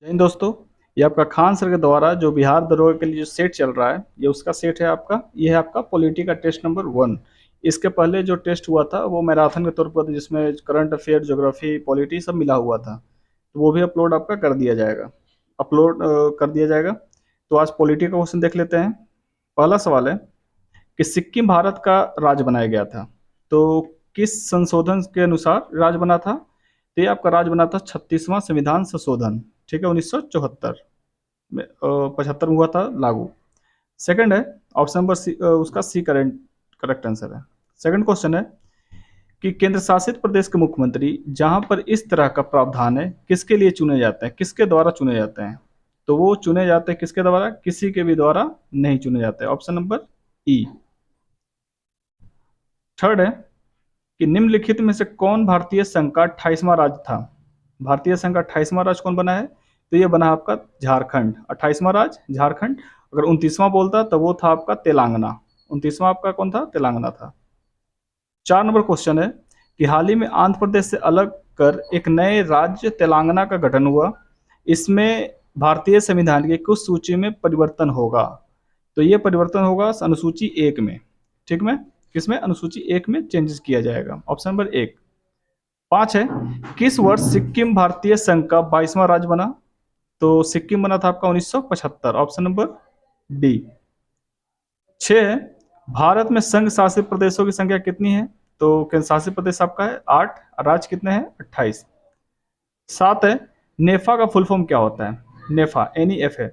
जय हिंद दोस्तों। ये आपका खान सर के द्वारा जो बिहार दरोगा के लिए जो सेट चल रहा है, ये उसका सेट है आपका। ये है आपका पॉलिटी का टेस्ट नंबर 1। इसके पहले जो टेस्ट हुआ था वो मैराथन के तौर पर था, जिसमें करंट अफेयर, ज्योग्राफी, पॉलिटी सब मिला हुआ था। तो वो भी अपलोड आपका कर दिया जाएगा, अपलोड कर दिया जाएगा। तो आज पॉलिटी का क्वेश्चन देख लेते हैं। पहला सवाल है कि सिक्किम भारत का राज्य बनाया गया था, तो किस संशोधन के अनुसार राज्य बना था? तो ये आपका राज्य बना था 36वां संविधान संशोधन, ठीक है, 1974 में 75 में हुआ था लागू। सेकंड है ऑप्शन नंबर सी, उसका सी करेक्ट आंसर है। सेकंड क्वेश्चन है कि केंद्र शासित प्रदेश के मुख्यमंत्री जहां पर इस तरह का प्रावधान है किसके लिए चुने जाते हैं, किसके द्वारा चुने जाते हैं? तो वो चुने जाते हैं किसके द्वारा? किसी के भी द्वारा नहीं चुने जाते। ऑप्शन नंबर ई। थर्ड है कि निम्नलिखित में से कौन भारतीय संघ का 28वां राज्य था? भारतीय संघ का 28वां राज्य कौन बना है? तो ये बना आपका झारखंड। 28वां राज्य झारखंड। अगर 29वां बोलता तो वो था आपका तेलंगाना। 29वां आपका कौन था? तेलंगाना था। 4 नंबर क्वेश्चन है कि हाल ही में आंध्र प्रदेश से अलग कर एक नए राज्य तेलंगाना का गठन हुआ। इसमें भारतीय संविधान की कुछ सूची में परिवर्तन होगा। तो ये परिवर्तन होगा अनुसूची 1 में, ठीक में, किसमें? अनुसूची 1 में चेंजेस किया जाएगा। Option number 1। 5 है किस वर्ष सिक्किम भारतीय संघ का 22वां राज्य बना? तो सिक्किम बना था आपका 1975। Option number D. 6 है भारत में संघ शासित प्रदेशों की संख्या कितनी है? तो केंद्र शासित प्रदेश आपका है 8, राज्य कितने हैं? 28। 7 है नेफा का फुल फॉर्म क्या होता है? नेफा NEF है,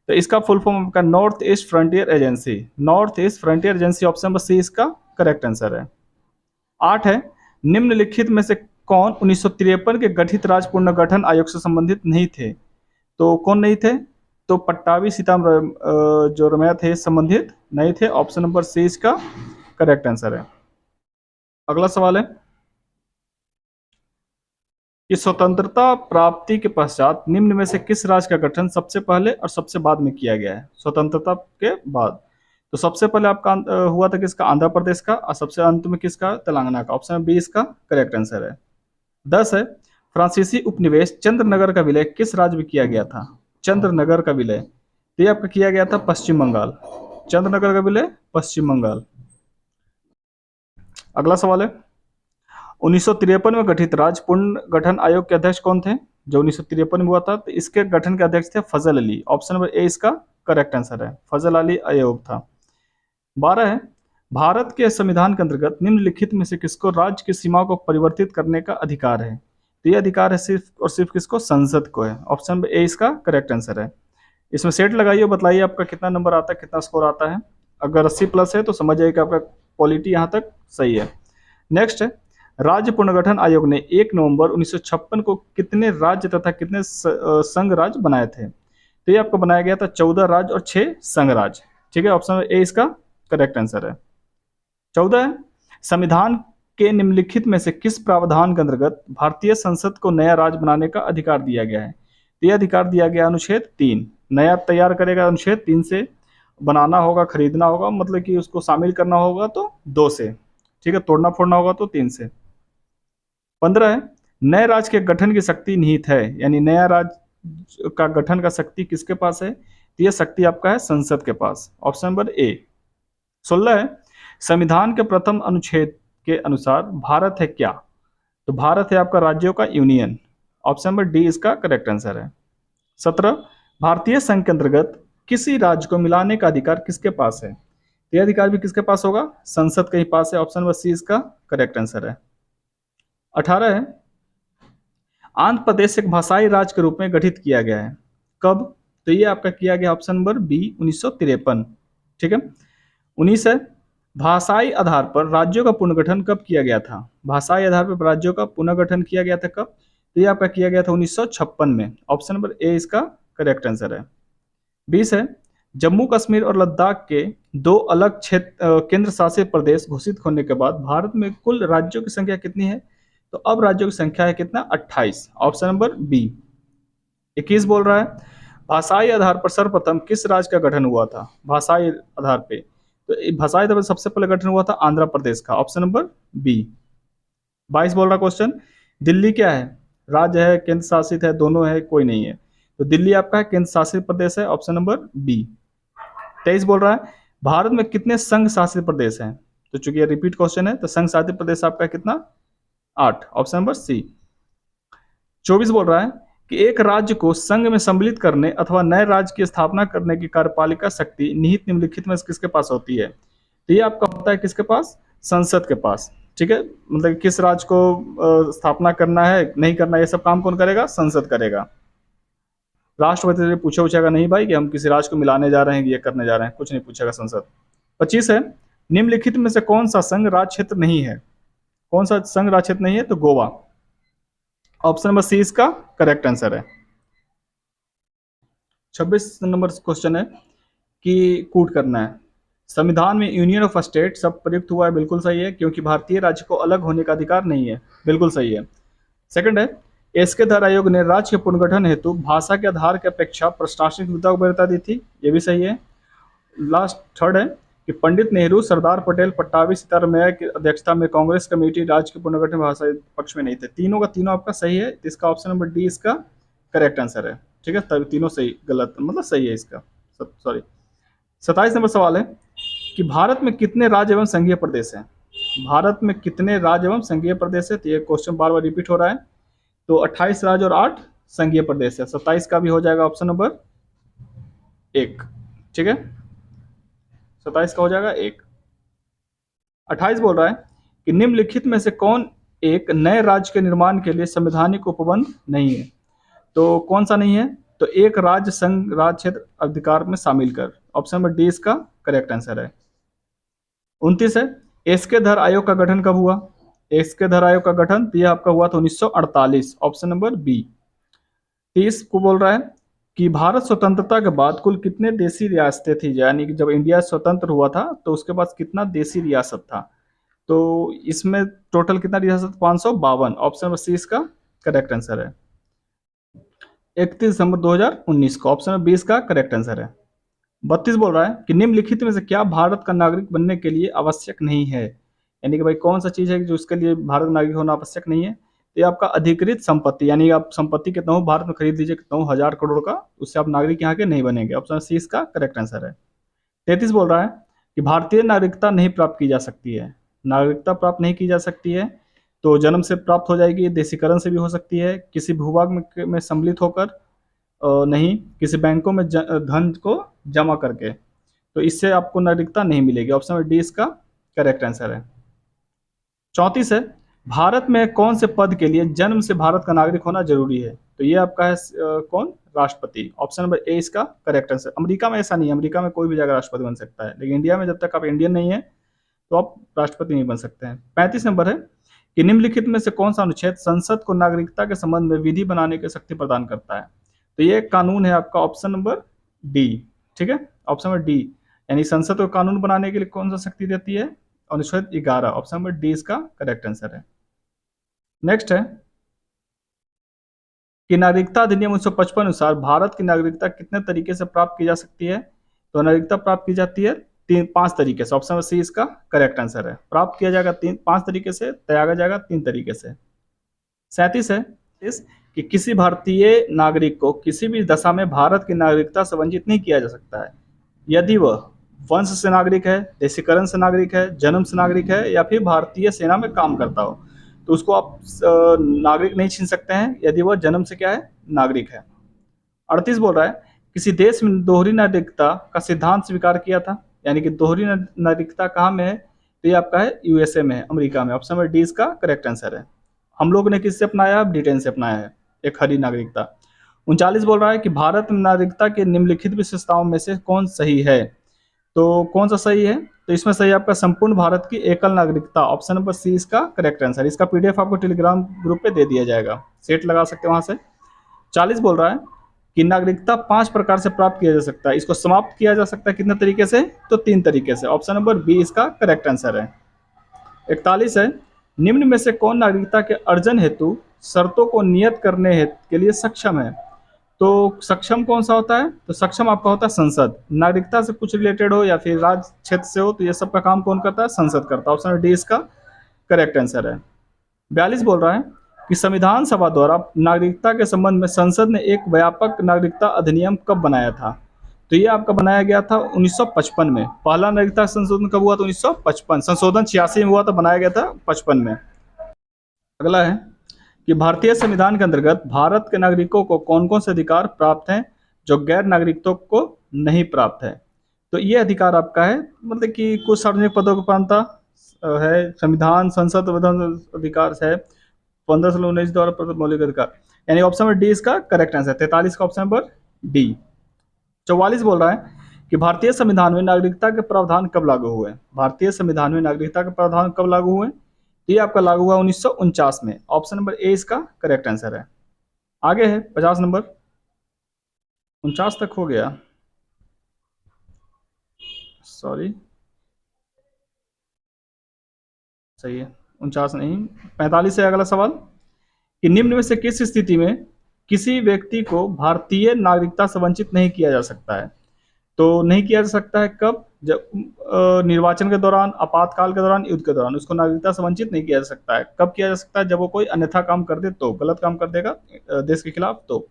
तो इसका फुल फॉर्म आपका north east frontier agency. North east frontier agency, option number C इसका करेक्ट आंसर है। 8 है निम्नलिखित में से कौन 1953 के गठित राज्य पुनर्गठन आयोग से संबंधित नहीं थे? तो कौन नहीं थे? तो पट्टाभी सीताराम जो रमैया थे संबंधित नहीं थे। ऑप्शन नंबर सी इसका करेक्ट आंसर है। अगला सवाल है कि स्वतंत्रता प्राप्ति के पश्चात निम्न में से किस राज्य का गठन सबसे पहले और सबसे बाद में किया गया है? स्वतंत्रता के बाद तो सबसे पहले आपका हुआ था किसका? आंध्र प्रदेश का। और सबसे अंत में किसका? तेलंगाना का। ऑप्शन बी इसका करेक्ट आंसर है। 10 है फ्रांसीसी उपनिवेश चंद्रनगर का विलय किस राज्य में किया गया था? चंद्रनगर का विलय तो ये आपका किया गया था पश्चिम बंगाल। चंद्रनगर का विलय पश्चिम बंगाल। अगला सवाल है 1953 में गठित राज्य पुनर्गठन आयोग के अध्यक्ष कौन थे? जो 1953 में हुआ था, तो इसके गठन के अध्यक्ष थे फजल अली। ऑप्शन नंबर ए इसका करेक्ट आंसर है, फजल अली आयोग था। 12 है भारत के संविधान के अंतर्गत निम्नलिखित में से किसको राज्य की सीमा को परिवर्तित करने का अधिकार है? तो ये अधिकार है सिर्फ और सिर्फ किसको? संसद को है। ऑप्शन नंबर ए इसका करेक्ट आंसर है। इसमें सेट लगाइए, बताइए आपका कितना नंबर आता है, कितना स्कोर आता है। अगर 80 प्लस है तो समझ जाइए कि आपका क्वालिटी यहाँ तक सही है। नेक्स्ट है राज्य पुनर्गठन आयोग ने 1 नवंबर 1956 को कितने राज्य तथा कितने संघ राज्य बनाए थे? तो ये आपको बनाया गया था 14 राज्य और 6 संघ राज्य, ठीक है। ऑप्शन ए इसका करेक्ट आंसर है। 14 है संविधान के निम्नलिखित में से किस प्रावधान के अंतर्गत भारतीय संसद को नया राज्य बनाने का अधिकार दिया गया है? तो यह अधिकार दिया गया अनुच्छेद 3। नया तैयार करेगा अनुच्छेद 3 से, बनाना होगा, खरीदना होगा, मतलब कि उसको शामिल करना होगा तो 2 से, ठीक है, तोड़ना फोड़ना होगा तो 3 से। 15 है नए राज्य के गठन की शक्ति निहित है, यानी नया राज्य का गठन का शक्ति किसके पास है? तो यह शक्ति आपका है संसद के पास। Option number A. 16 है संविधान के प्रथम अनुच्छेद के अनुसार भारत है क्या? तो भारत है आपका राज्यों का यूनियन। ऑप्शन नंबर डी इसका करेक्ट आंसर है। 17 भारतीय संघ के अंतर्गत किसी राज्य को मिलाने का अधिकार किसके पास है? तो यह अधिकार भी किसके पास होगा? संसद के ही पास है। ऑप्शन नंबर सी इसका करेक्ट आंसर है। 18 है आंध्र प्रदेश एक भाषाई राज्य के रूप में गठित किया गया है, कब? तो ये आपका किया गया ऑप्शन नंबर बी 1953, ठीक है। 19 है भाषाई आधार पर राज्यों का पुनर्गठन कब किया गया था? भाषाई आधार पर राज्यों का पुनर्गठन किया गया था कब? तो ये आपका किया गया था 1956 में। ऑप्शन नंबर ए इसका करेक्ट आंसर है। 20 है जम्मू कश्मीर और लद्दाख के 2 अलग क्षेत्र केंद्र शासित प्रदेश घोषित होने के बाद भारत में कुल राज्यों की संख्या कितनी है? तो अब राज्यों की संख्या है कितना? 28। Option number B. 21 बोल रहा है भाषाई आधार पर सर्वप्रथम किस राज्य का गठन हुआ था? भाषाई आधार पे, तो भाषाई आधार पर सबसे पहले गठन हुआ था आंध्र प्रदेश का। Option number B. 22 बोल रहा क्वेश्चन दिल्ली क्या है? राज्य है, केंद्र शासित है, दोनों है, कोई नहीं है? तो दिल्ली आपका है केंद्र शासित प्रदेश है, ऑप्शन नंबर बी। 23 बोल रहा है भारत में कितने संघ शासित प्रदेश हैं? तो चूंकि ये रिपीट क्वेश्चन है तो संघ शासित प्रदेश आपका कितना? 8, ऑप्शन नंबर सी। 24 बोल रहा है कि एक राज्य को संघ में सम्मिलित करने अथवा नए राज्य की स्थापना करने की कार्यपालिका शक्ति निहित निम्नलिखित में से किसके पास होती है? तो ये आपका होता है किसके पास? संसद के पास। ठीक है, मतलब किस राज्य को स्थापना करना है नहीं करना, ये सब काम कौन करेगा? संसद करेगा। राष्ट्रपति से पूछेगा नहीं भाई कि हम किसी राज्य को मिलाने जा रहे हैं, ये करने जा रहे हैं, कुछ नहीं पूछेगा संसद। 25 है निम्नलिखित में से कौन सा संघ राज्य क्षेत्र नहीं है? कौन सा संघ राज्य क्षेत्र नहीं है? तो गोवा, ऑप्शन नंबर सी इसका करेक्ट आंसर है। 26 नंबर क्वेश्चन है कि कूट करना है। संविधान में यूनियन ऑफ स्टेट शब्द प्रयुक्त हुआ है, बिल्कुल सही है, क्योंकि भारतीय राज्य को अलग होने का अधिकार नहीं है, बिल्कुल सही है। सेकंड है एसके धर आयोग ने राज्य के पुनर्गठन हेतु भाषा के आधार की अपेक्षा प्रशासनिक विविधता को वरीयता दी थी, ये भी सही है। लास्ट थर्ड है कि पंडित नेहरू, सरदार पटेल, पट्टाभी सीतारामैया की अध्यक्षता में कांग्रेस कमेटी राज्य के पुनर्गठन भाषा पक्ष में नहीं थे। तीनों का तीनों आपका सही है, इसका ऑप्शन नंबर डी इसका करेक्ट आंसर है। ठीक है, तभी तीनों सही, गलत मतलब सही है इसका, सॉरी। 27 नंबर सवाल है कि भारत में कितने राज्य एवं संघीय प्रदेश हैं? भारत में कितने राज्य एवं संघीय प्रदेश है? तो ये क्वेश्चन बार बार रिपीट हो रहा है। तो 28 राज्य और 8 संघीय प्रदेश है। 27 का भी हो जाएगा ऑप्शन नंबर 1। ठीक है, 27 का हो जाएगा 1। 28 बोल रहा है कि निम्नलिखित में से कौन एक नए राज्य के निर्माण के लिए संवैधानिक उपबंध नहीं है? तो कौन सा नहीं है? तो एक राज्य संघ राज्य क्षेत्र अधिकार में शामिल कर, ऑप्शन नंबर डी इसका करेक्ट आंसर है। 29 है एसके धर आयोग का गठन कब हुआ? एसके धर आयोग का गठन यह आपका हुआ था 1948, ऑप्शन नंबर बी। 30 को बोल रहा है कि भारत स्वतंत्रता के बाद कुल कितने देशी रियासतें थी? यानी कि जब इंडिया स्वतंत्र हुआ था तो उसके पास कितना देशी रियासत था? तो इसमें टोटल कितना रियासत? 552, ऑप्शन नंबर सी इसका करेक्ट आंसर है। 31 दिसंबर 2019 को, ऑप्शन नंबर 20 का करेक्ट आंसर है। 32 बोल रहा है कि निम्नलिखित में से क्या भारत का नागरिक बनने के लिए आवश्यक नहीं है? यानी कि भाई कौन सा चीज है जो उसके लिए भारत नागरिक होना आवश्यक नहीं है? तो ये आपका अधिकृत संपत्ति, यानी आप संपत्ति कितना हो भारत में खरीद लीजिए, कितना हो 1000 करोड़ का, उससे आप नागरिक यहाँ के नहीं बनेंगे, ऑप्शन सी इसका करेक्ट आंसर है। 33 बोल रहा है कि भारतीय नागरिकता नहीं प्राप्त की जा सकती है। नागरिकता प्राप्त नहीं की जा सकती है तो जन्म से प्राप्त हो जाएगी, देशीकरण से भी हो सकती है, किसी भूभाग में सम्मिलित होकर, नहीं किसी बैंकों में धन को जमा करके, तो इससे आपको नागरिकता नहीं मिलेगी, ऑप्शन नंबर डी इसका करेक्ट आंसर है। 34 है भारत में कौन से पद के लिए जन्म से भारत का नागरिक होना जरूरी है? तो ये आपका है कौन? राष्ट्रपति, ऑप्शन नंबर ए इसका करेक्ट आंसर। अमेरिका में ऐसा नहीं है, अमेरिका में कोई भी जाकर राष्ट्रपति बन सकता है, लेकिन इंडिया में जब तक आप इंडियन नहीं है तो आप राष्ट्रपति नहीं बन सकते हैं। 35 नंबर है कि निम्नलिखित में से कौन सा अनुच्छेद संसद को नागरिकता के संबंध में विधि बनाने की शक्ति प्रदान करता है? तो ये कानून है आपका ऑप्शन नंबर डी। ठीक है, ऑप्शन नंबर डी, यानी संसद को कानून बनाने के लिए कौन सा शक्ति देती है? अनुच्छेद 11, ऑप्शन नंबर डी इसका करेक्ट आंसर है। नेक्स्ट है कि नागरिकता अधिनियम 1955 अनुसार भारत की नागरिकता कितने तरीके से प्राप्त की जा सकती है? तो नागरिकता प्राप्त की जाती है 5 तरीके से, ऑप्शन नंबर सी इसका करेक्ट आंसर है। प्राप्त किया जाएगा 5 तरीके से, त्यागा जाएगा 3 तरीके से। 37 है कि किसी भारतीय नागरिक को किसी भी दशा में भारत की नागरिकता से वंचित नहीं किया जा सकता है यदि वह वंश से नागरिक है, देशीकरण से नागरिक है, जन्म से नागरिक है या फिर भारतीय सेना में काम करता हो, तो उसको आप नागरिक नहीं छीन सकते हैं यदि वह जन्म से क्या है? नागरिक है। 38 बोल रहा है किसी देश में दोहरी नागरिकता का सिद्धांत स्वीकार किया था, यानी कि दोहरी नागरिकता कहाँ में है? तो ये आपका है यूएसए में है, अमेरिका में, ऑप्शन नंबर डी इसका करेक्ट आंसर है। हम लोग ने किससे अपनाया है? ब्रिटेन से अपनाया है एक हरी नागरिकता। 39 बोल रहा है कि भारत में नागरिकता के निम्नलिखित विशेषताओं में से कौन सही है? तो कौन सा सही है? तो इसमें सही आपका संपूर्ण भारत की एकल नागरिकता, ऑप्शन नंबर सी इसका करेक्ट आंसर। इसका पीडीएफ आपको टेलीग्राम ग्रुप पे दे दिया जाएगा, सेट लगा सकते हैं वहां से। 40 बोल रहा है कि नागरिकता 5 प्रकार से प्राप्त किया जा सकता है, इसको समाप्त किया जा सकता है कितने तरीके से? तो 3 तरीके से, ऑप्शन नंबर बी इसका करेक्ट आंसर है। 41 है निम्न में से कौन नागरिकता के अर्जन हेतु शर्तों को नियत करने के लिए सक्षम है? तो सक्षम कौन सा होता है? तो सक्षम आपका होता है संसद। नागरिकता से कुछ रिलेटेड हो या फिर राज्य क्षेत्र से हो तो ये सब का काम कौन करता है? संसद करता है, ऑप्शन डी इसका करेक्ट आंसर है। 42 बोल रहा है कि संविधान सभा द्वारा नागरिकता के संबंध में संसद ने एक व्यापक नागरिकता अधिनियम कब बनाया था? तो ये आपका बनाया गया था 1955 में। पहला नागरिकता संशोधन कब हुआ था? 1955। संशोधन 86 में हुआ था, बनाया गया था 55 में। अगला है कि भारतीय संविधान के अंतर्गत भारत के नागरिकों को कौन कौन से अधिकार प्राप्त हैं जो गैर नागरिकों को नहीं प्राप्त है? तो ये अधिकार आपका है, मतलब कि कुछ सार्वजनिक पदों की पात्रता है, संविधान, संसद, विधान अधिकार है, 15 से 19 द्वारा प्रदत्त मौलिक अधिकार, यानी ऑप्शन नंबर डी इसका करेक्ट आंसर है। 43 का ऑप्शन नंबर डी। 44 बोल रहा है कि भारतीय संविधान में नागरिकता के प्रावधान कब लागू हुए? भारतीय संविधान में नागरिकता के प्रावधान कब लागू हुए? ये आपका लागू हुआ 1949 में। ऑप्शन नंबर ए इसका करेक्ट आंसर है। आगे है 50 नंबर, 49 तक हो गया, सॉरी, सही है, 49 नहीं, 45 है अगला सवाल कि निम्न में से किस स्थिति में किसी व्यक्ति को भारतीय नागरिकता से वंचित नहीं किया जा सकता है? तो नहीं किया जा सकता है कब? जब निर्वाचन के दौरान, आपातकाल के दौरान, युद्ध के दौरान उसको नागरिकता से वंचित नहीं किया जा सकता है। कब किया जा सकता है? जब वो कोई अन्यथा काम कर दे, तो गलत काम कर देगा देश के खिलाफ। तो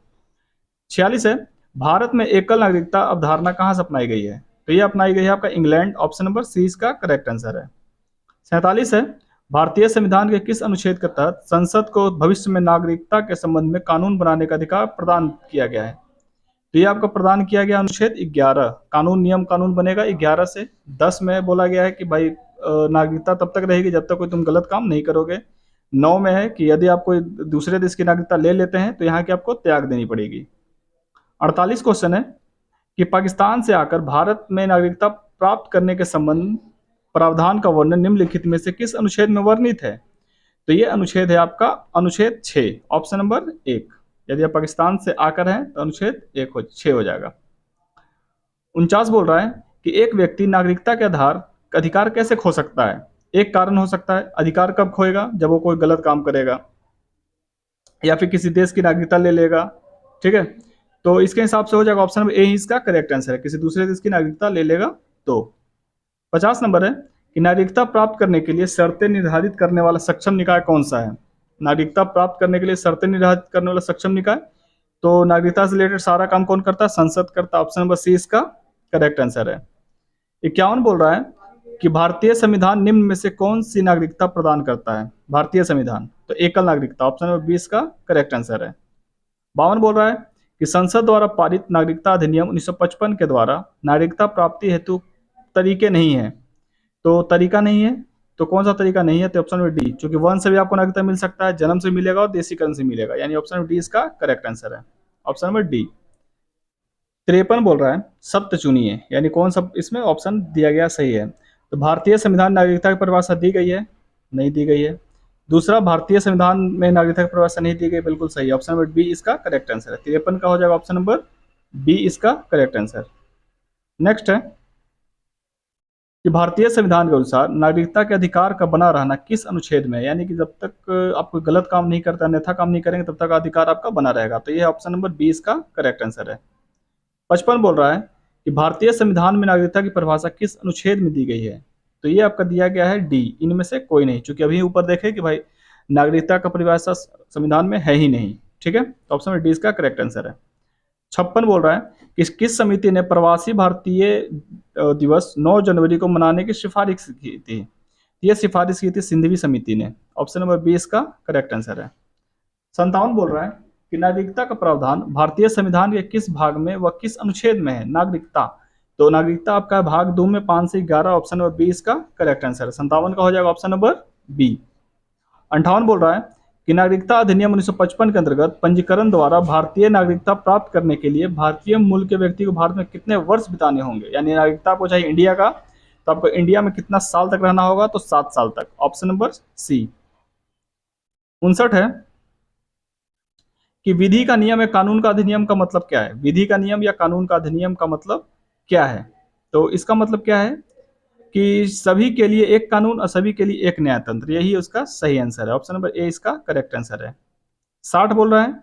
46 है, भारत में एकल नागरिकता अवधारणा कहाँ से अपनाई गई है? तो ये अपनाई गई है आपका इंग्लैंड। ऑप्शन नंबर सी इसका करेक्ट आंसर है। 47 है, भारतीय संविधान के किस अनुच्छेद के तहत संसद को भविष्य में नागरिकता के संबंध में कानून बनाने का अधिकार प्रदान किया गया है? तो ये आपको प्रदान किया गया अनुच्छेद 11। कानून, नियम कानून बनेगा 11 से। 10 में बोला गया है कि भाई नागरिकता तब तक रहेगी जब तक कोई तुम गलत काम नहीं करोगे। 9 में है कि यदि आप कोई दूसरे देश की नागरिकता ले लेते हैं तो यहाँ की आपको त्याग देनी पड़ेगी। 48 क्वेश्चन है कि पाकिस्तान से आकर भारत में नागरिकता प्राप्त करने के संबंध प्रावधान का वर्णन निम्नलिखित में से किस अनुच्छेद में वर्णित है? तो ये अनुच्छेद है आपका अनुच्छेद 6, ऑप्शन नंबर 1। यदि आप पाकिस्तान से आकर हैं तो अनुच्छेद 6 हो जाएगा। 49 बोल रहा है कि एक व्यक्ति नागरिकता के अधिकार कैसे खो सकता है? एक कारण हो सकता है। अधिकार कब खोएगा? जब वो कोई गलत काम करेगा या फिर किसी देश की नागरिकता ले लेगा। ठीक है, तो इसके हिसाब से हो जाएगा ऑप्शन नंबर ए ही इसका करेक्ट आंसर है, किसी दूसरे देश की नागरिकता ले लेगा तो। 50 नंबर है कि नागरिकता प्राप्त करने के लिए शर्तें निर्धारित करने वाला सक्षम निकाय कौन सा है? नागरिकता प्राप्त करने के लिए शर्तें निर्धारित करने वाला सक्षम निकाय, तो नागरिकता से रिलेटेड सारा काम कौन करता है? संसद करता है। ऑप्शन नंबर सी इसका करेक्ट आंसर है। 51 बोल रहा है कि भारतीय संविधान निम्न में से कौन सी नागरिकता प्रदान करता है? भारतीय संविधान, तो एकल नागरिकता। ऑप्शन नंबर 20 का करेक्ट आंसर है। 52 बोल रहा है कि संसद द्वारा पारित नागरिकता अधिनियम 1955 के द्वारा नागरिकता प्राप्ति हेतु तरीके नहीं है। तो तरीका नहीं है, तो कौन सा तरीका नहीं है? तो ऑप्शन नंबर डी, क्योंकि वन से भी आपको नागरिकता मिल सकता है, जन्म से मिलेगा और देशीकरण से मिलेगा, यानी ऑप्शन नंबर डी इसका करेक्ट आंसर है। Option number D. 53 बोल रहा है सत्य चुनिए, यानी कौन सा इसमें ऑप्शन दिया गया सही है? तो भारतीय संविधान नागरिकता की परिभाषा दी गई है, नहीं दी गई है। दूसरा, भारतीय संविधान में नागरिकता की परिभाषा नहीं दी गई, बिल्कुल सही है। ऑप्शन नंबर बी इसका करेक्ट आंसर है। 53 का हो जाएगा ऑप्शन नंबर बी इसका करेक्ट आंसर। नेक्स्ट है कि भारतीय संविधान के अनुसार नागरिकता के अधिकार का बना रहना किस अनुच्छेद में है? यानी कि जब तक आप कोई गलत काम नहीं करते, अन्यथा काम नहीं करेंगे, तब तक अधिकार आपका बना रहेगा। तो ये ऑप्शन नंबर बी इसका करेक्ट आंसर है। 55 बोल रहा है कि भारतीय संविधान में नागरिकता की परिभाषा किस अनुच्छेद में दी गई है? तो ये आपका दिया गया है डी, इनमें से कोई नहीं, चूंकि अभी ऊपर देखे कि भाई नागरिकता का परिभाषा संविधान में है ही नहीं। ठीक है, तो ऑप्शन नंबर डी इसका करेक्ट आंसर है। 56 बोल रहा है कि किस समिति ने प्रवासी भारतीय दिवस 9 जनवरी को मनाने की सिफारिश की थी? यह सिफारिश की थी सिंधवी समिति ने। ऑप्शन नंबर बी इसका करेक्ट आंसर है। 57 बोल रहा है कि नागरिकता का प्रावधान भारतीय संविधान के किस भाग में व किस अनुच्छेद में है? नागरिकता, तो नागरिकता आपका भाग 2 में 5 से 11, ऑप्शन नंबर बी इसका करेक्ट आंसर है। 57 का हो जाएगा ऑप्शन नंबर बी। 58 बोल रहा है कि नागरिकता अधिनियम 1955 के अंतर्गत पंजीकरण द्वारा भारतीय नागरिकता प्राप्त करने के लिए भारतीय मूल के व्यक्ति को भारत में कितने वर्ष बिताने होंगे? यानी नागरिकता आपको चाहिए इंडिया का, तो आपको इंडिया में कितना साल तक रहना होगा? तो 7 साल तक। ऑप्शन नंबर सी। 59 है कि विधि का नियम या कानून का अधिनियम का मतलब क्या है? विधि का नियम या कानून का अधिनियम का मतलब क्या है? तो इसका मतलब क्या है कि सभी के लिए एक कानून और सभी के लिए एक न्यायतंत्र, यही उसका सही आंसर है। ऑप्शन नंबर ए इसका करेक्ट आंसर है। 60 बोल रहा है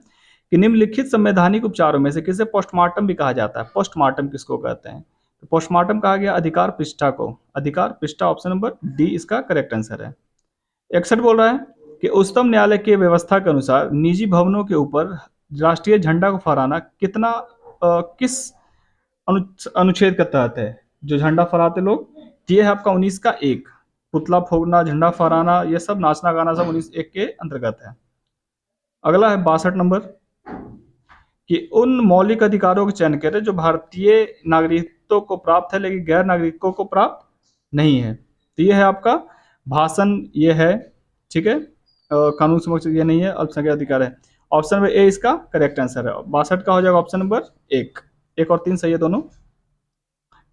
कि निम्नलिखित संवैधानिक उपचारों में से किसे पोस्टमार्टम भी कहा जाता है? पोस्टमार्टम किसको कहते हैं? तो पोस्टमार्टम कहा गया अधिकार पृष्ठा को। अधिकार पृष्ठा, ऑप्शन नंबर डी इसका करेक्ट आंसर है। 61 बोल रहा है कि उच्चतम न्यायालय की व्यवस्था के अनुसार निजी भवनों के ऊपर राष्ट्रीय झंडा को फहराना कितना किस अनुच्छेद के तहत है जो झंडा फहराते लोग? तो ये है आपका 19 का 1। पुतला फोड़ना, झंडा फहराना, ये सब नाचना गाना सब 19(1) के अंतर्गत है। अगला है 62 नंबर कि उन मौलिक अधिकारों का चयन करें जो भारतीय नागरिकों को प्राप्त है लेकिन गैर नागरिकों को प्राप्त नहीं है। तो ये है आपका भाषण, ये है, ठीक है, कानून समक्ष ये नहीं है, अल्पसंख्यक अधिकार है। ऑप्शन नंबर ए इसका करेक्ट आंसर है। 62 का हो जाएगा ऑप्शन नंबर 1। 1 और 3 सही है दोनों।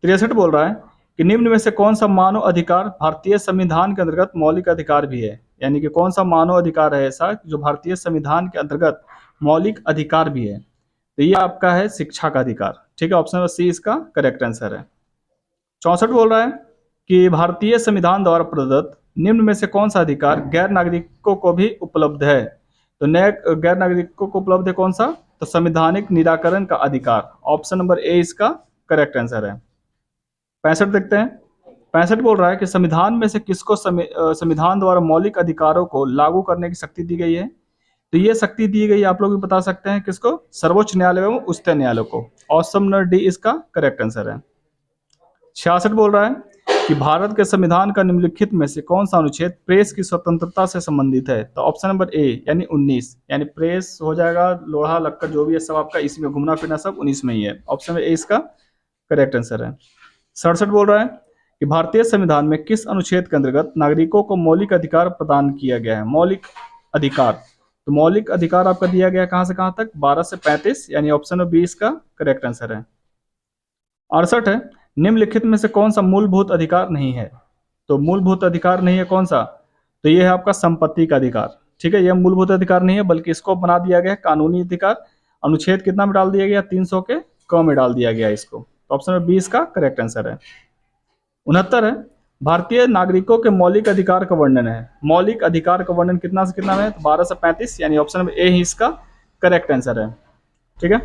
63 बोल रहा है कि निम्न में से कौन सा मानव अधिकार भारतीय संविधान के अंतर्गत मौलिक अधिकार भी है, यानी कि कौन सा मानव अधिकार है ऐसा जो भारतीय संविधान के अंतर्गत मौलिक अधिकार भी है? तो ये आपका है शिक्षा का अधिकार, ठीक है, ऑप्शन नंबर सी इसका करेक्ट आंसर है। 64 बोल रहा है कि भारतीय संविधान द्वारा प्रदत्त निम्न में से कौन सा अधिकार गैर नागरिकों को भी उपलब्ध है? तो नए गैर नागरिकों को उपलब्ध है कौन सा? तो संवैधानिक निराकरण का अधिकार, ऑप्शन नंबर ए इसका करेक्ट आंसर है। 65 देखते हैं। 65 बोल रहा है कि संविधान में से किसको संविधान द्वारा मौलिक अधिकारों को लागू करने की शक्ति दी गई है? तो ये शक्ति दी गई, आप लोग भी बता सकते हैं किसको? सर्वोच्च न्यायालय एवं उच्चतम न्यायालय को, ऑप्शन नंबर डी इसका करेक्ट आंसर है। 66 बोल रहा है कि भारत के संविधान का निम्नलिखित में से कौन सा अनुच्छेद प्रेस की स्वतंत्रता से संबंधित है? तो ऑप्शन नंबर ए यानी 19, यानी प्रेस हो जाएगा, लोहा लक्कड़ जो भी है सब आपका इसमें घूमना फिरना सब 19 में ही है, ऑप्शन नंबर ए इसका करेक्ट आंसर है। 67 बोल रहा है कि भारतीय संविधान में किस अनुच्छेद के अंतर्गत नागरिकों को मौलिक अधिकार प्रदान किया गया है? मौलिक अधिकार, तो मौलिक अधिकार आपका दिया गया कहां से कहां तक? 12 से 35, यानी ऑप्शन नंबर बी इसका करेक्ट आंसर है। 68 है निम्नलिखित में से कौन सा मूलभूत अधिकार नहीं है? तो मूलभूत अधिकार नहीं है कौन सा? तो ये है आपका संपत्ति का अधिकार, ठीक है, यह मूलभूत अधिकार नहीं है बल्कि इसको बना दिया गया कानूनी अधिकार। अनुच्छेद कितना में डाल दिया गया? 300 के क में डाल दिया गया इसको, तो ऑप्शन नंबर बी इसका करेक्ट आंसर है। 69 है भारतीय नागरिकों के मौलिक अधिकार का वर्णन है। मौलिक अधिकार का वर्णन कितना से कितना में है? तो 12 से 35, यानी ऑप्शन नंबर ए ही इसका करेक्ट आंसर है, ठीक है।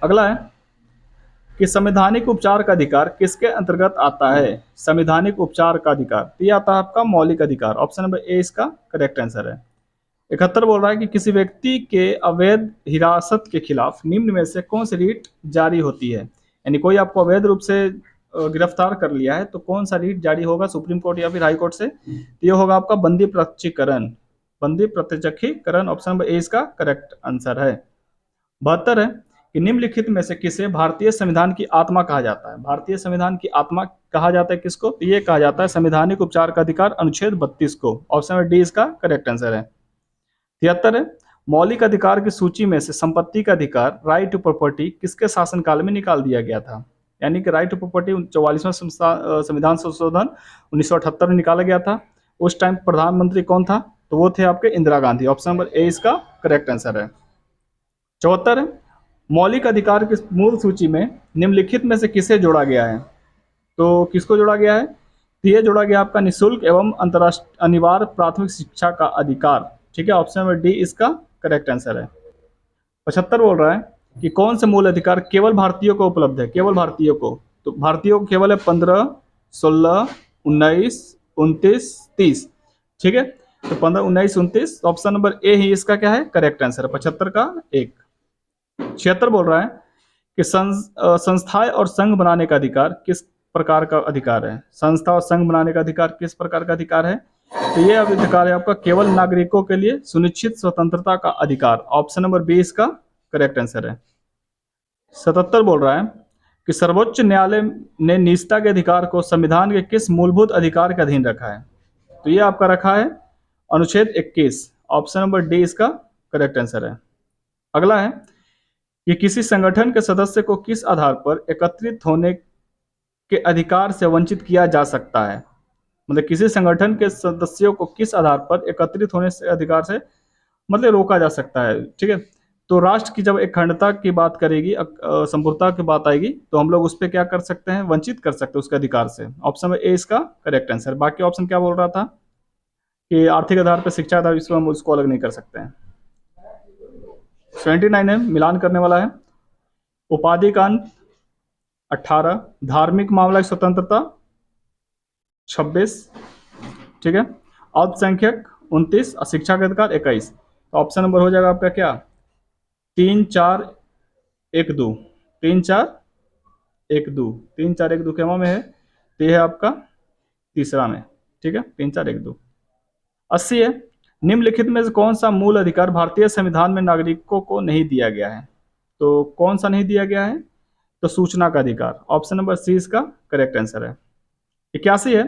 अगला है कि संवैधानिक उपचार का अधिकार किसके अंतर्गत आता है? संवैधानिक उपचार का अधिकार, तो ये आता है आपका मौलिक अधिकार, ऑप्शन नंबर ए इसका करेक्ट आंसर है। 71 बोल रहा है कि किसी व्यक्ति के अवैध हिरासत के खिलाफ निम्न में से कौन सी रीट जारी होती है? यानी कोई आपको अवैध रूप से गिरफ्तार कर लिया है तो कौन सा रीट जारी होगा सुप्रीम कोर्ट या फिर हाई कोर्ट से? तो ये होगा आपका बंदी प्रत्यक्षीकरण, बंदी प्रत्यक्षीकरण, ऑप्शन नंबर ए इसका करेक्ट आंसर है। 72 है कि निम्नलिखित में से किसे भारतीय संविधान की आत्मा कहा जाता है? भारतीय संविधान की आत्मा कहा जाता है किसको? तो ये कहा जाता है संवैधानिक उपचार का अधिकार अनुच्छेद 32 को, ऑप्शन नंबर डी इसका करेक्ट आंसर है। 73 है मौलिक अधिकार की सूची में से संपत्ति का अधिकार, राइट टू प्रॉपर्टी, किसके शासनकाल में निकाल दिया गया था? यानी कि राइट टू प्रॉपर्टी 44वां संविधान संशोधन 1978 में निकाला गया था। उस टाइम प्रधानमंत्री कौन था? तो वो थे आपके Indira Gandhi, option number A इसका करेक्ट आंसर है। 74 है मौलिक अधिकार की मूल सूची में निम्नलिखित में से किसे जोड़ा गया है? तो किसको जोड़ा गया है? तो ये जोड़ा गया आपका निःशुल्क एवं अंतरराष्ट्रीय अनिवार्य प्राथमिक शिक्षा का अधिकार, ठीक है, ऑप्शन नंबर डी इसका करेक्ट आंसर है। 75 बोल रहा है कि कौन से मूल अधिकार केवल भारतीयों को उपलब्ध है? केवल भारतीयों को, तो भारतीयों को केवल है 15, 16, 19, 29, 30, ठीक है, तो 15, 19, 29, ऑप्शन नंबर ए ही इसका क्या है करेक्ट आंसर है, 75 का 1। 76 बोल रहा है कि संस्थाएं और संघ बनाने का अधिकार किस प्रकार का अधिकार है? संस्था और संघ बनाने का अधिकार किस प्रकार का अधिकार है? तो ये अधिकार है आपका केवल नागरिकों के लिए सुनिश्चित स्वतंत्रता का अधिकार, ऑप्शन नंबर बी इसका करेक्ट आंसर है। 77 बोल रहा है कि सर्वोच्च न्यायालय ने निजता के अधिकार को संविधान के किस मूलभूत अधिकार के अधीन रखा है? तो ये आपका रखा है अनुच्छेद 21, ऑप्शन नंबर डी इसका करेक्ट आंसर है। अगला है कि किसी संगठन के सदस्य को किस आधार पर एकत्रित होने के अधिकार से वंचित किया जा सकता है? मतलब किसी संगठन के सदस्यों को किस आधार पर एकत्रित होने से अधिकार से मतलब रोका जा सकता है, ठीक है। तो राष्ट्र की जब अखंडता की बात करेगी, संपूर्णता की बात आएगी, तो हम लोग उस पर क्या कर सकते हैं? वंचित कर सकते हैं उसके अधिकार से, ऑप्शन ए इसका करेक्ट आंसर। बाकी ऑप्शन क्या बोल रहा था कि आर्थिक आधार पर, शिक्षा आधार, इसको हम उसको अलग नहीं कर सकते हैं। 79 है मिलान करने वाला है। उपाधि कांड 18, धार्मिक मामला की स्वतंत्रता 26, ठीक है, अल्पसंख्यक 29 और शिक्षा का अधिकार 21। तो ऑप्शन नंबर हो जाएगा आपका क्या, 3-4-1-2, 3-4-1-2, 3-4-1-2 केमा में है, तो यह है आपका तीसरा में, ठीक है, 3-4-1-2। 80 है, निम्नलिखित में से कौन सा मूल अधिकार भारतीय संविधान में नागरिकों को नहीं दिया गया है? तो कौन सा नहीं दिया गया है? तो सूचना का अधिकार, ऑप्शन नंबर सी इसका करेक्ट आंसर है। 81 है,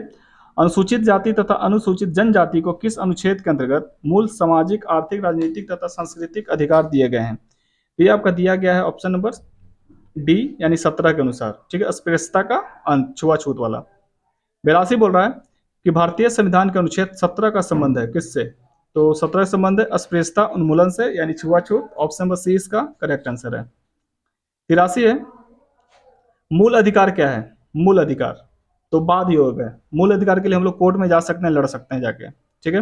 अनुसूचित जाति तथा अनुसूचित जनजाति को किस अनुच्छेद के अंतर्गत मूल सामाजिक, आर्थिक, राजनीतिक तथा सांस्कृतिक अधिकार दिए गए हैं? ये आपका दिया गया है ऑप्शन नंबर डी यानी 17 के अनुसार, ठीक है, अस्पृश्यता का अंत, छुआछूत वाला। 82 बोल रहा है कि भारतीय संविधान के अनुच्छेद 17 का संबंध है किससे? तो 17 का संबंध है अस्पृश्यता उन्मूलन से यानी छुआछूत, ऑप्शन नंबर सी इसका करेक्ट आंसर है। 83 है, मूल अधिकार क्या है? मूल अधिकार तो बाद योग है, मूल अधिकार के लिए हम लोग कोर्ट में जा सकते हैं, लड़ सकते हैं जाके, ठीक है।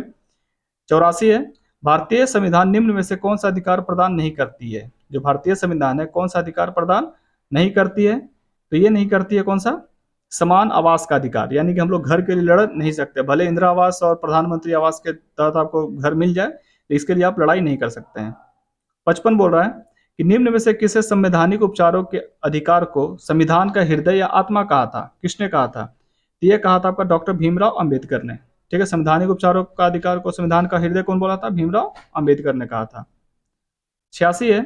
84 है, भारतीय संविधान निम्न में से कौन सा अधिकार प्रदान नहीं करती है? जो भारतीय संविधान है कौन सा अधिकार प्रदान नहीं करती है? तो ये नहीं करती है कौन सा? समान आवास का अधिकार, यानी कि हम लोग घर के लिए लड़ नहीं सकते, भले इंदिरा आवास और प्रधानमंत्री आवास के तहत आपको घर मिल जाए, तो इसके लिए आप लड़ाई नहीं कर सकते हैं। 55 बोल रहा है कि निम्न में से किसे संवैधानिक उपचारों के अधिकार को संविधान का हृदय या आत्मा कहा था? किसने कहा था? तो ये कहा था आपका डॉक्टर भीमराव अंबेडकर ने, ठीक है। संवैधानिक उपचारों का अधिकार को संविधान का हृदय कौन बोला था? भीमराव अंबेडकर ने कहा था। 86 है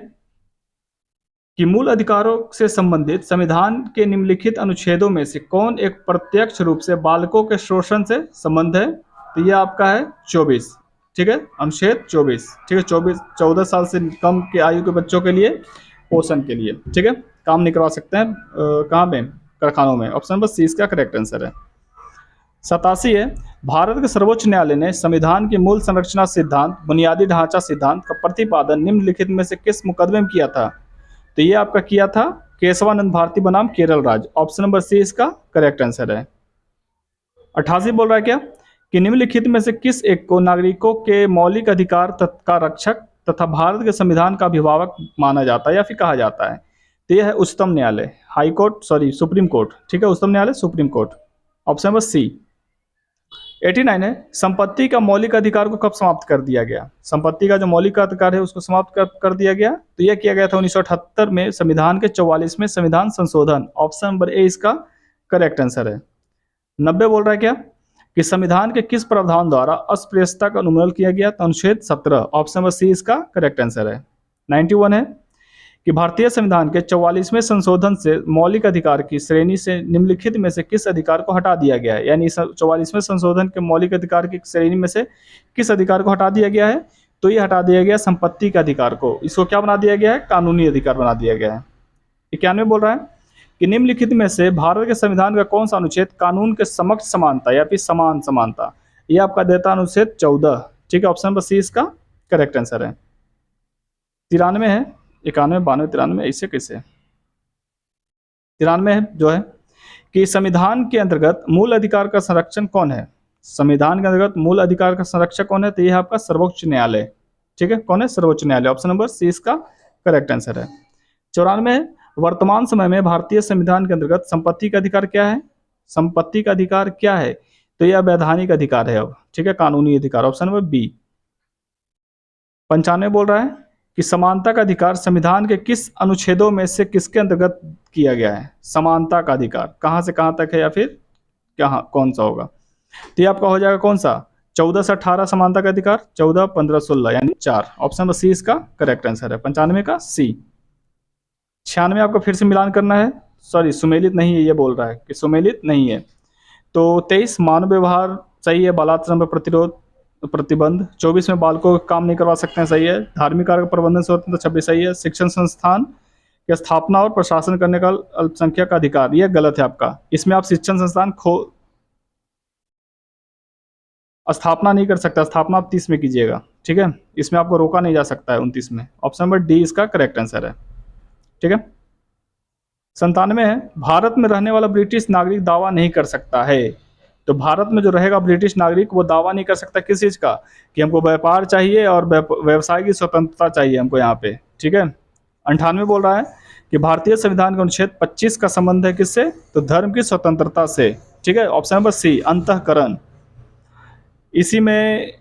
कि मूल अधिकारों से संबंधित संविधान के निम्नलिखित अनुच्छेदों में से कौन एक प्रत्यक्ष रूप से बालकों के शोषण से संबंध है? तो ये आपका है 24, ठीक है, अनुच्छेद 24, ठीक है, 14 साल से कम के आयु के बच्चों के लिए पोषण के लिए, ठीक है, काम नहीं करवा सकते हैं कहाँ में? कारखानों में, ऑप्शन नंबर सी इसका करेक्ट आंसर है। 87 है, भारत के सर्वोच्च न्यायालय ने संविधान के मूल संरचना सिद्धांत, बुनियादी ढांचा सिद्धांत का प्रतिपादन निम्नलिखित में से किस मुकदमे में किया था? तो ये आपका किया था केशवानंद भारती बनाम केरल राज्य, ऑप्शन नंबर सी इसका करेक्ट आंसर है। 88 बोल रहा है क्या कि निम्नलिखित में से किस एक को नागरिकों के मौलिक अधिकार का रक्षक तथा भारत के संविधान का अभिभावक माना जाता है या फिर कहा जाता है? तो यह है उच्चतम न्यायालय, high court, sorry supreme court, ठीक है, उच्चतम न्यायालय supreme court, option number C. 89 है, संपत्ति का मौलिक अधिकार को कब समाप्त कर दिया गया? संपत्ति का जो मौलिक अधिकार है उसको समाप्त कर दिया गया, तो यह किया गया था 1978 में संविधान के 44वें संविधान संशोधन, ऑप्शन नंबर ए इसका करेक्ट आंसर है। 90 बोल रहा है क्या कि संविधान के किस प्रावधान द्वारा अस्पृश्यता का उन्मूलन किया गया? तो अनुच्छेद 17, ऑप्शन नंबर सी इसका करेक्ट आंसर है। 91 है कि भारतीय संविधान के 44वें संशोधन से मौलिक अधिकार की श्रेणी से निम्नलिखित में से किस अधिकार को हटा दिया गया है? यानी 44वें संशोधन के मौलिक अधिकार की श्रेणी में से किस अधिकार को हटा दिया गया है? तो ये हटा दिया गया संपत्ति के अधिकार को, इसको क्या बना दिया गया है? कानूनी अधिकार बना दिया गया है। 91 बोल रहा है कि निम्नलिखित में से भारत के संविधान का कौन सा अनुच्छेद कानून के समक्ष समानता या फिर समान समानता, ये आपका देता अनुच्छेद 14, ठीक है, ऑप्शन नंबर सी इसका करेक्ट आंसर है। 93 है, 91, 92, 93 ऐसे कैसे? 93 है जो है कि संविधान के अंतर्गत मूल अधिकार का संरक्षण कौन है? संविधान के अंतर्गत मूल अधिकार का संरक्षक कौन है? तो यह है आपका सर्वोच्च न्यायालय, ठीक है, कौन है? सर्वोच्च न्यायालय, ऑप्शन नंबर सी इसका करेक्ट आंसर है। 94 है, वर्तमान समय में भारतीय संविधान के अंतर्गत संपत्ति का अधिकार क्या है? संपत्ति का अधिकार क्या है? तो यह वैधानिक अधिकार है अब, ठीक है, कानूनी अधिकार, ऑप्शन नंबर बी। 95 बोल रहा है कि समानता का अधिकार संविधान के किस अनुच्छेदों में से किसके अंतर्गत किया गया है? समानता का अधिकार कहां से कहां तक है या फिर क्या कौन सा होगा? तो ये आपका हो जाएगा कौन सा? 14 से 18 समानता का अधिकार, 14, 15, 16 यानी 4, ऑप्शन नंबर सी इसका करेक्ट आंसर है। 95 का सी। 96 आपको फिर से मिलान करना है, सॉरी सुमेलित नहीं है, ये बोल रहा है कि सुमेलित नहीं है। तो 23 मानव व्यवहार सही है, बलात्कार में प्रतिरोध प्रतिबंध, 24 में बालकों का काम नहीं करवा सकते हैं, सही है। धार्मिक कार्य प्रबंधन स्वतंत्र 26 सही है। शिक्षण संस्थान की स्थापना और प्रशासन करने का अल्पसंख्यक का अधिकार, यह गलत है आपका। इसमें आप शिक्षण संस्थान स्थापना नहीं कर सकता, स्थापना आप 30 में कीजिएगा, ठीक है, इसमें आपको रोका नहीं जा सकता है 29 में, ऑप्शन नंबर डी इसका करेक्ट आंसर है, ठीक है। 97 है, भारत में रहने वाला ब्रिटिश नागरिक दावा नहीं कर सकता है। तो भारत में जो रहेगा ब्रिटिश नागरिक वो दावा नहीं कर सकता किस चीज़ का? कि हमको व्यापार चाहिए और व्यवसाय की स्वतंत्रता चाहिए हमको यहाँ पे, ठीक है। 98 बोल रहा है कि भारतीय संविधान का अनुच्छेद 25 का संबंध है किससे? तो धर्म की स्वतंत्रता से, ठीक है, ऑप्शन नंबर सी अंतःकरण। इसी में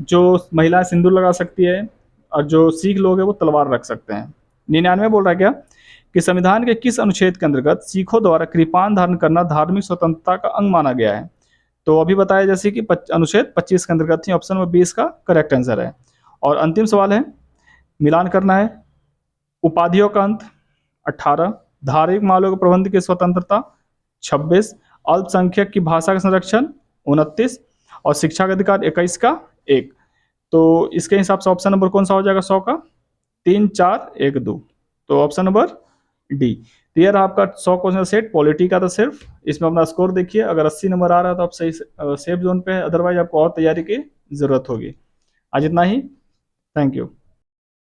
जो महिलाएं सिंदूर लगा सकती है और जो सिख लोग हैं वो तलवार रख सकते हैं। 99 बोल रहा है क्या कि संविधान के किस अनुच्छेद के अंतर्गत सिखों द्वारा कृपान धारण करना धार्मिक स्वतंत्रता का अंग माना गया है? तो अभी बताया जैसे कि अनुच्छेद 25 के अंतर्गत थी, ऑप्शन नंबर 20 का करेक्ट आंसर है। और अंतिम सवाल है, मिलान करना है। उपाधियों का अंत 18, धार्मिक मामलों के प्रबंध की स्वतंत्रता 26, अल्पसंख्यक की भाषा का संरक्षण 29 और शिक्षा का अधिकार 21 का 1। तो इसके हिसाब से ऑप्शन नंबर कौन सा हो जाएगा 100 का? 3 4 1 2। तो ऑप्शन नंबर डी। तो ये रहा आपका 100 क्वेश्चन सेट पॉलिटी का। तो सिर्फ इसमें अपना स्कोर देखिए, अगर 80 नंबर आ रहा है तो आप सही सेफ जोन पे है, अदरवाइज आपको और तैयारी की जरूरत होगी। आज इतना ही। Thank you.